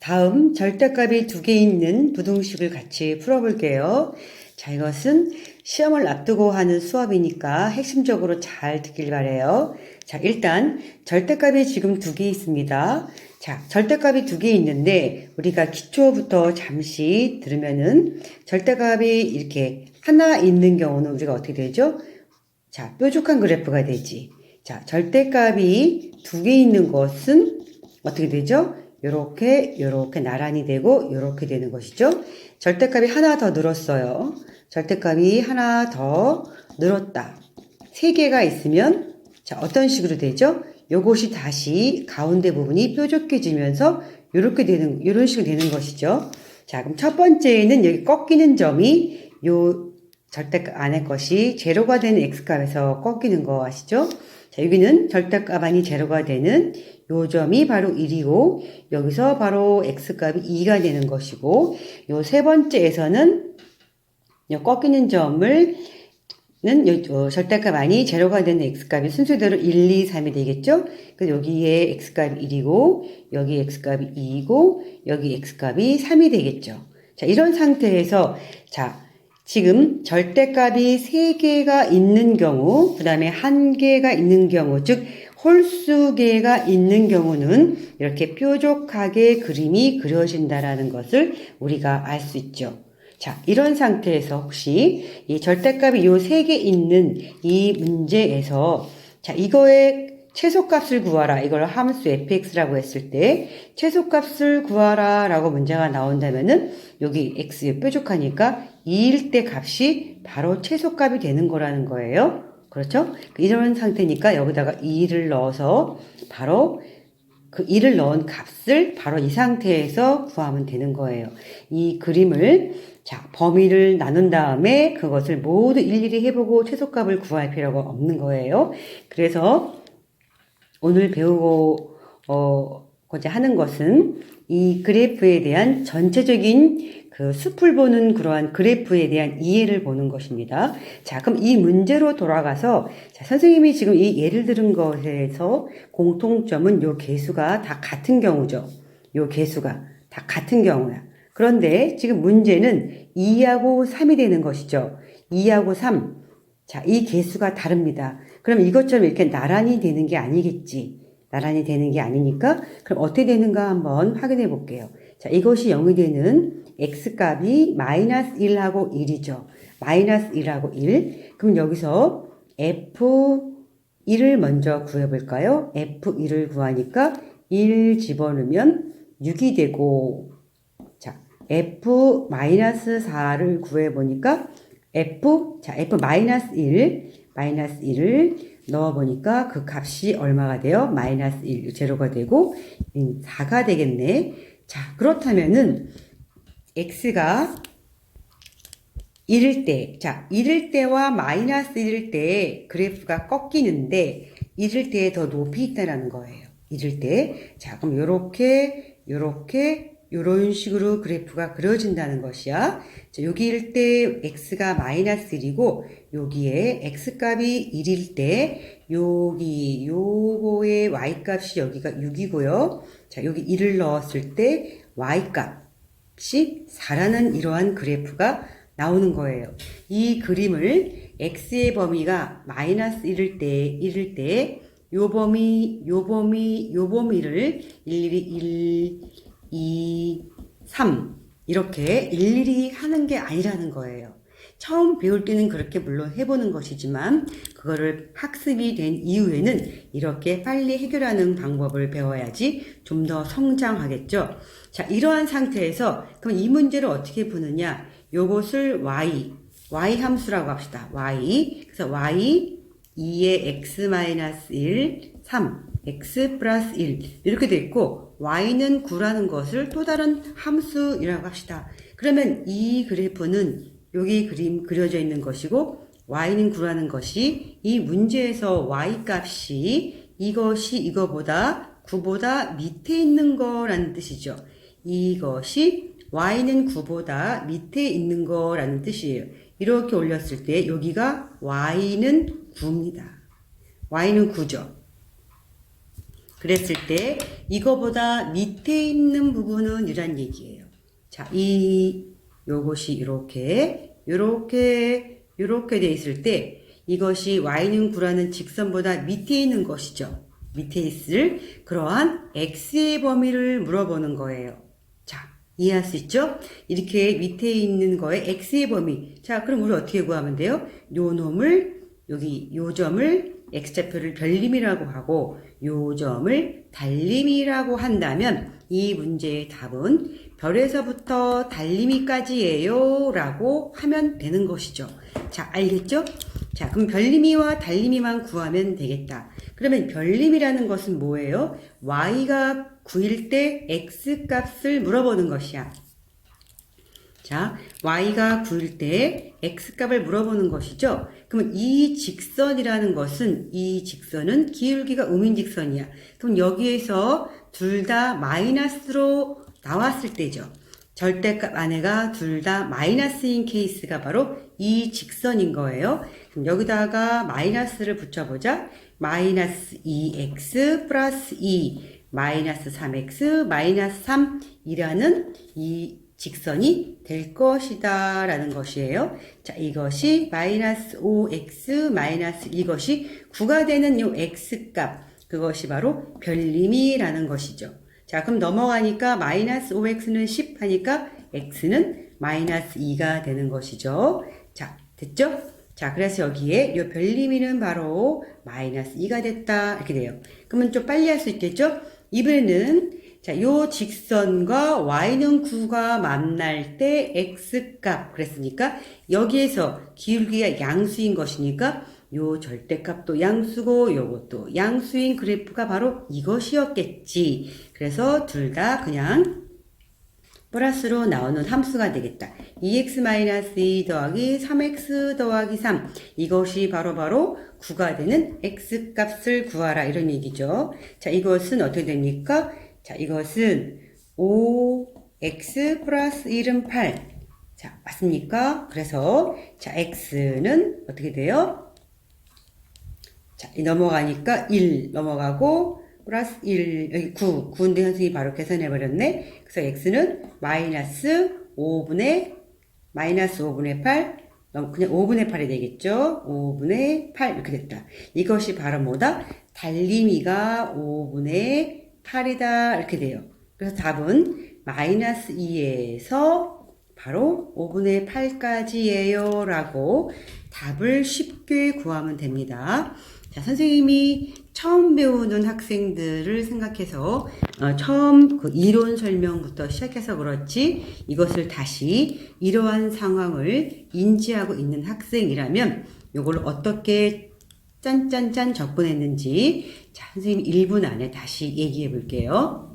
다음 절대값이 두 개 있는 부등식을 같이 풀어볼게요. 자, 이것은 시험을 앞두고 하는 수업이니까 핵심적으로 잘 듣길 바래요. 자, 일단 절대값이 지금 두 개 있습니다. 자, 절대값이 두 개 있는데 우리가 기초부터 잠시 들으면은 절대값이 이렇게 하나 있는 경우는 우리가 어떻게 되죠? 자, 뾰족한 그래프가 되지. 자, 절대값이 두 개 있는 것은 어떻게 되죠? 요렇게 나란히 되고 요렇게 되는 것이죠. 절대값이 하나 더 늘었어요. 절대값이 하나 더 늘었다. 세 개가 있으면 자, 어떤 식으로 되죠? 요것이 다시 가운데 부분이 뾰족해지면서 요런 식으로 되는 것이죠. 자, 그럼 첫 번째는 여기 꺾이는 점이 요 절대값 안의 것이 제로가 되는 x값에서 꺾이는 거 아시죠? 자, 여기는 절대값 안이 제로가 되는 요 점이 바로 1이고 여기서 바로 x값이 2가 되는 것이고 요 세 번째에서는 요 꺾이는 점을 절대값 안이 제로가 되는 x값이 순서대로 1, 2, 3이 되겠죠? 그래서 여기에 x값이 1이고 여기 x값이 2이고 여기 x값이 3이 되겠죠. 자, 이런 상태에서 자, 지금 절대값이 3개가 있는 경우, 그 다음에 1개가 있는 경우, 즉 홀수개가 있는 경우는 이렇게 뾰족하게 그림이 그려진다라는 것을 우리가 알 수 있죠. 자, 이런 상태에서 혹시 이 절대값이 요 3개 있는 이 문제에서 자, 이거의 최소값을 구하라. 이걸 함수 fx라고 했을 때 최소값을 구하라 라고 문제가 나온다면은 여기 x 뾰족하니까 2일 때 값이 바로 최소값이 되는 거라는 거예요. 그렇죠? 이런 상태니까 여기다가 2를 넣어서 바로 그 2를 넣은 값을 바로 이 상태에서 구하면 되는 거예요. 이 그림을 자, 범위를 나눈 다음에 그것을 모두 일일이 해보고 최소값을 구할 필요가 없는 거예요. 그래서 오늘 배우고자 하는 것은 이 그래프에 대한 전체적인 그 숲을 보는 그러한 그래프에 대한 이해를 보는 것입니다. 자, 그럼 이 문제로 돌아가서 자, 선생님이 지금 이 예를 들은 것에서 공통점은 요 개수가 다 같은 경우죠. 요 개수가 다 같은 경우야. 그런데 지금 문제는 2하고 3이 되는 것이죠. 2하고 3. 자, 이 개수가 다릅니다. 그럼 이것처럼 이렇게 나란히 되는 게 아니겠지. 나란히 되는 게 아니니까 그럼 어떻게 되는가 한번 확인해 볼게요. 자, 이것이 0이 되는 x값이 마이너스 1하고 1이죠. 마이너스 1하고 1. 그럼 여기서 f1을 먼저 구해볼까요? f1을 구하니까 1 집어넣으면 6이 되고 자, f-4를 구해보니까 f-1을 넣어보니까 그 값이 얼마가 돼요? 마이너스 1, 제로가 되고 4가 되겠네. 자, 그렇다면은 x가 1일 때, 자, 1일 때와 마이너스 1일 때 그래프가 꺾이는데 1일 때에 더 높이 있다라는 거예요. 1일 때. 자, 그럼 요렇게 요런 식으로 그래프가 그려진다는 것이야. 자, 여기일 때 x가 마이너스 1이고 여기에 x값이 1일 때 요거의 y값이 여기가 6이고요. 자, 여기 1을 넣었을 때 y값이 4라는 이러한 그래프가 나오는 거예요. 이 그림을 x의 범위가 마이너스 1일 때 요 범위를 일일이 1, 2, 3 이렇게 일일이 하는 게 아니라는 거예요. 처음 배울 때는 그렇게 물론 해보는 것이지만 그거를 학습이 된 이후에는 이렇게 빨리 해결하는 방법을 배워야지 좀 더 성장하겠죠. 자, 이러한 상태에서 그럼 이 문제를 어떻게 푸느냐? 요것을 y 함수라고 합시다. 그래서 y 2의 x-1 3 x 플러스 1 이렇게 돼 있고 y는 9라는 것을 또 다른 함수이라고 합시다. 그러면 이 그래프는 여기 그림 그려져 있는 것이고 y는 9라는 것이 이 문제에서 y 값이 이것이 이거보다 9보다 밑에 있는 거라는 뜻이죠. 이것이 y는 9보다 밑에 있는 거라는 뜻이에요. 이렇게 올렸을 때 여기가 y는 9입니다. y는 9죠. 그랬을 때 이거보다 밑에 있는 부분은 이란 얘기예요. 자, 요것이 이렇게 돼 있을 때 이것이 y는 9라는 직선보다 밑에 있는 것이죠. 밑에 있을 그러한 x의 범위를 물어보는 거예요. 자, 이해할 수 있죠? 이렇게 밑에 있는 거에 x의 범위. 자, 그럼 우리 어떻게 구하면 돼요? 요 놈을 여기 요 점을 x좌표를 별림이라고 하고 요 점을 달림이라고 한다면 이 문제의 답은 별에서부터 달림이까지예요 라고 하면 되는 것이죠. 자, 알겠죠? 자, 그럼 별림이와 달림이만 구하면 되겠다. 그러면 별림이라는 것은 뭐예요? y가 9일 때 x 값을 물어보는 것이야. 자, y가 9일 때 x값을 물어보는 것이죠. 그러면 이 직선이라는 것은 이 직선은 기울기가 우민직선이야. 그럼 여기에서 둘 다 마이너스로 나왔을 때죠. 절대값 안에가 둘 다 마이너스인 케이스가 바로 이 직선인 거예요. 그럼 여기다가 마이너스를 붙여보자. 마이너스 2x 플러스 2 마이너스 3x 마이너스 3이라는 이 직선이 될 것이다 라는 것이에요. 자, 이것이 마이너스 5x 마이너스 이것이 9가 되는 요 x값, 그것이 바로 별림이라는 것이죠. 자, 그럼 넘어가니까 마이너스 5x는 10 하니까 x는 마이너스 2가 되는 것이죠. 자, 됐죠? 자, 그래서 여기에 요 별림이는 바로 마이너스 2가 됐다 이렇게 돼요. 그러면 좀 빨리 할 수 있겠죠? 이번에는 자, 요 직선과 y는 9가 만날 때 x값 그랬으니까 여기에서 기울기가 양수인 것이니까 요 절대값도 양수고 요것도 양수인 그래프가 바로 이것이었겠지. 그래서 둘 다 그냥 플러스로 나오는 함수가 되겠다. 2x-2 더하기 3x 더하기 3 이것이 바로 9가 되는 x값을 구하라 이런 얘기죠. 자, 이것은 어떻게 됩니까? 자, 이것은 5x 플러스 1은 8. 자, 맞습니까? 그래서 자, x는 어떻게 돼요? 자, 넘어가니까 1 넘어가고 플러스 1, 여기 9인데 선생님이 바로 계산해버렸네. 그래서 x는 마이너스 5분의 8, 그냥 5분의 8이 되겠죠. 5분의 8 이렇게 됐다. 이것이 바로 뭐다? 달림이가 5분의 8이다 이렇게 돼요. 그래서 답은 마이너스 2에서 바로 5분의 8까지예요 라고 답을 쉽게 구하면 됩니다. 자, 선생님이 처음 배우는 학생들을 생각해서 처음 그 이론 설명부터 시작해서 그렇지 이것을 다시 이러한 상황을 인지하고 있는 학생이라면 이걸 어떻게 짠짠짠 접근했는지 자, 선생님 1분 안에 다시 얘기해 볼게요.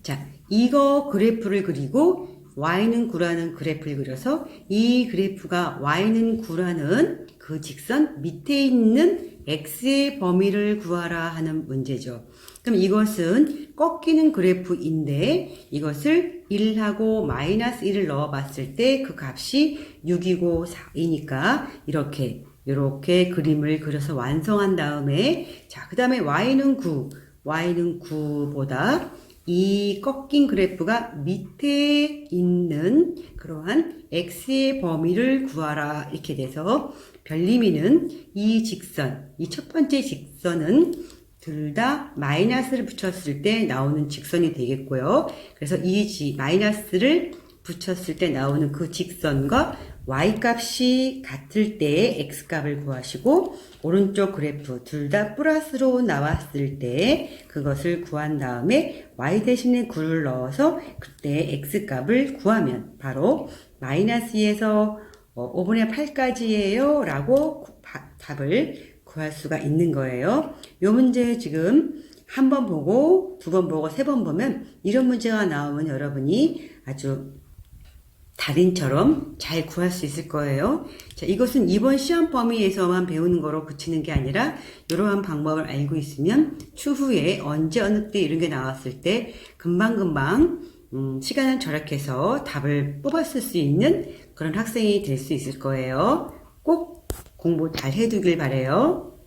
자, 이거 그래프를 그리고 y는 9라는 그래프를 그려서 이 그래프가 y는 9라는 그 직선 밑에 있는 x의 범위를 구하라 하는 문제죠. 그럼 이것은 꺾이는 그래프인데 이것을 1하고 마이너스 1을 넣어 봤을 때 그 값이 6이고 4이니까 이렇게 그림을 그려서 완성한 다음에 자, 그 다음에 y는 9보다 이 꺾인 그래프가 밑에 있는 그러한 x의 범위를 구하라 이렇게 돼서 별림이는 이 직선, 이 첫 번째 직선은 둘 다 마이너스를 붙였을 때 나오는 직선이 되겠고요. 그래서 이 마이너스를 붙였을 때 나오는 그 직선과 y값이 같을 때의 x값을 구하시고 오른쪽 그래프 둘 다 플러스로 나왔을 때 그것을 구한 다음에 y 대신에 9를 넣어서 그때 x값을 구하면 바로 마이너스 2에서 5분의 8까지예요 라고 답을 구할 수가 있는 거예요. 요 문제 지금 한 번 보고 두 번 보고 세 번 보면 이런 문제가 나오면 여러분이 아주 달인처럼 잘 구할 수 있을 거예요. 자, 이것은 이번 시험 범위에서만 배우는 거로 그치는 게 아니라 이러한 방법을 알고 있으면 추후에 언제 어느 때 이런 게 나왔을 때 금방금방 시간을 절약해서 답을 뽑았을 수 있는 그런 학생이 될 수 있을 거예요. 꼭 공부 잘 해두길 바래요.